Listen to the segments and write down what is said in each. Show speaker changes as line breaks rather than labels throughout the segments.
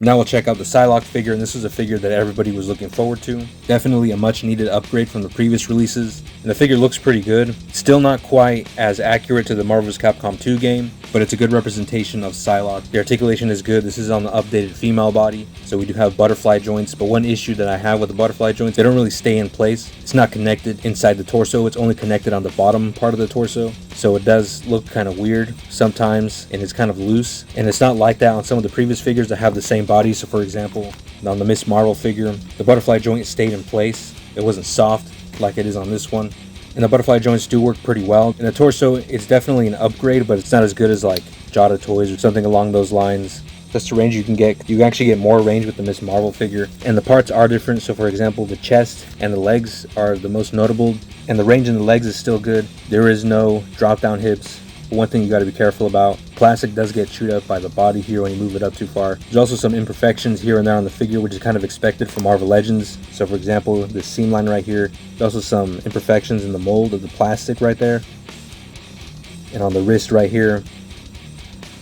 Now we'll check out the Psylocke figure, and this is a figure that everybody was looking forward to. Definitely a much needed upgrade from the previous releases, and the figure looks pretty good. Still not quite as accurate to the Marvel's Capcom 2 game, but it's a good representation of Psylocke. The articulation is good. This is on the updated female body, so we do have butterfly joints, but one issue that I have with the butterfly joints, they don't really stay in place. It's not connected inside the torso, it's only connected on the bottom part of the torso, so it does look kind of weird sometimes, and it's kind of loose, and it's not like that on some of the previous figures that have the same body. So for example, on the Miss Marvel figure, the butterfly joint stayed in place. It wasn't soft like it is on this one, and the butterfly joints do work pretty well. In the torso, it's definitely an upgrade, but it's not as good as like Jada Toys or something along those lines. That's the range you can get. You actually get more range with the Miss Marvel figure, and the parts are different. So for example, the chest and the legs are the most notable, and the range in the legs is still good. There is no drop down hips. One thing you got to be careful about, plastic does get chewed up by the body here when you move it up too far. There's also some imperfections here and there on the figure, which is kind of expected from Marvel Legends. So for example, this seam line right here, there's also some imperfections in the mold of the plastic right there. And on the wrist right here,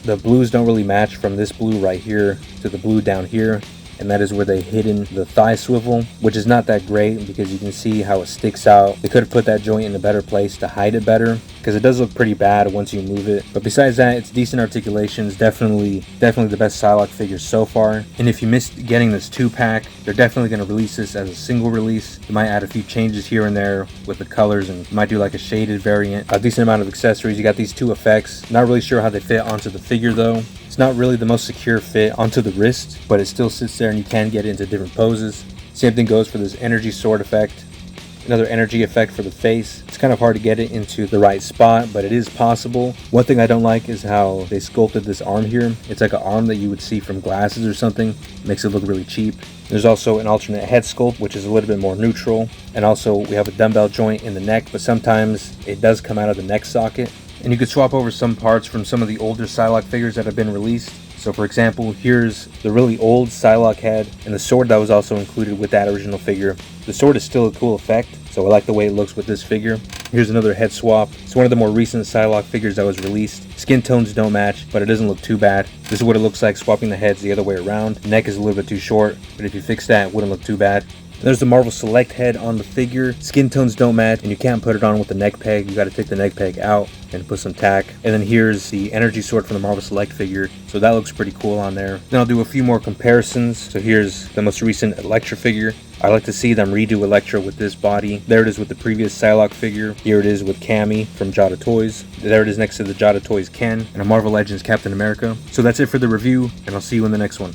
the blues don't really match from this blue right here to the blue down here, and that is where they hidden the thigh swivel, which is not that great because you can see how it sticks out. They could have put that joint in a better place to hide it better, because it does look pretty bad once you move it. But besides that, it's decent articulations. Definitely the best Psylocke figure so far. And if you missed getting this 2-pack, they're definitely going to release this as a single release. They might add a few changes here and there with the colors, and might do like a shaded variant. A decent amount of accessories. You got these 2 effects. Not really sure how they fit onto the figure though. It's not really the most secure fit onto the wrist, but it still sits there and you can get it into different poses. Same thing goes for this energy sword effect. Another energy effect for the face. It's kind of hard to get it into the right spot, but it is possible. One thing I don't like is how they sculpted this arm here. It's like an arm that you would see from glasses or something. Makes it look really cheap. There's also an alternate head sculpt, which is a little bit more neutral. And also we have a dumbbell joint in the neck, but sometimes it does come out of the neck socket. And you could swap over some parts from some of the older Psylocke figures that have been released. So for example, here's the really old Psylocke head and the sword that was also included with that original figure. The sword is still a cool effect, so I like the way it looks with this figure. Here's another head swap. It's one of the more recent Psylocke figures that was released. Skin tones don't match, but it doesn't look too bad. This is what it looks like swapping the heads the other way around. The neck is a little bit too short, but if you fix that, it wouldn't look too bad. There's the Marvel Select head on the figure. Skin tones don't match, and you can't put it on with the neck peg. You got to take the neck peg out and put some tack. And then here's the energy sword from the Marvel Select figure, so that looks pretty cool on there. Then I'll do a few more comparisons. So here's the most recent Elektra figure. I like to see them redo Elektra with this body. There it is with the previous Psylocke figure. Here it is with Cammy from Jada Toys. There it is next to the Jada Toys Ken and a Marvel Legends Captain America. So that's it for the review, and I'll see you in the next one.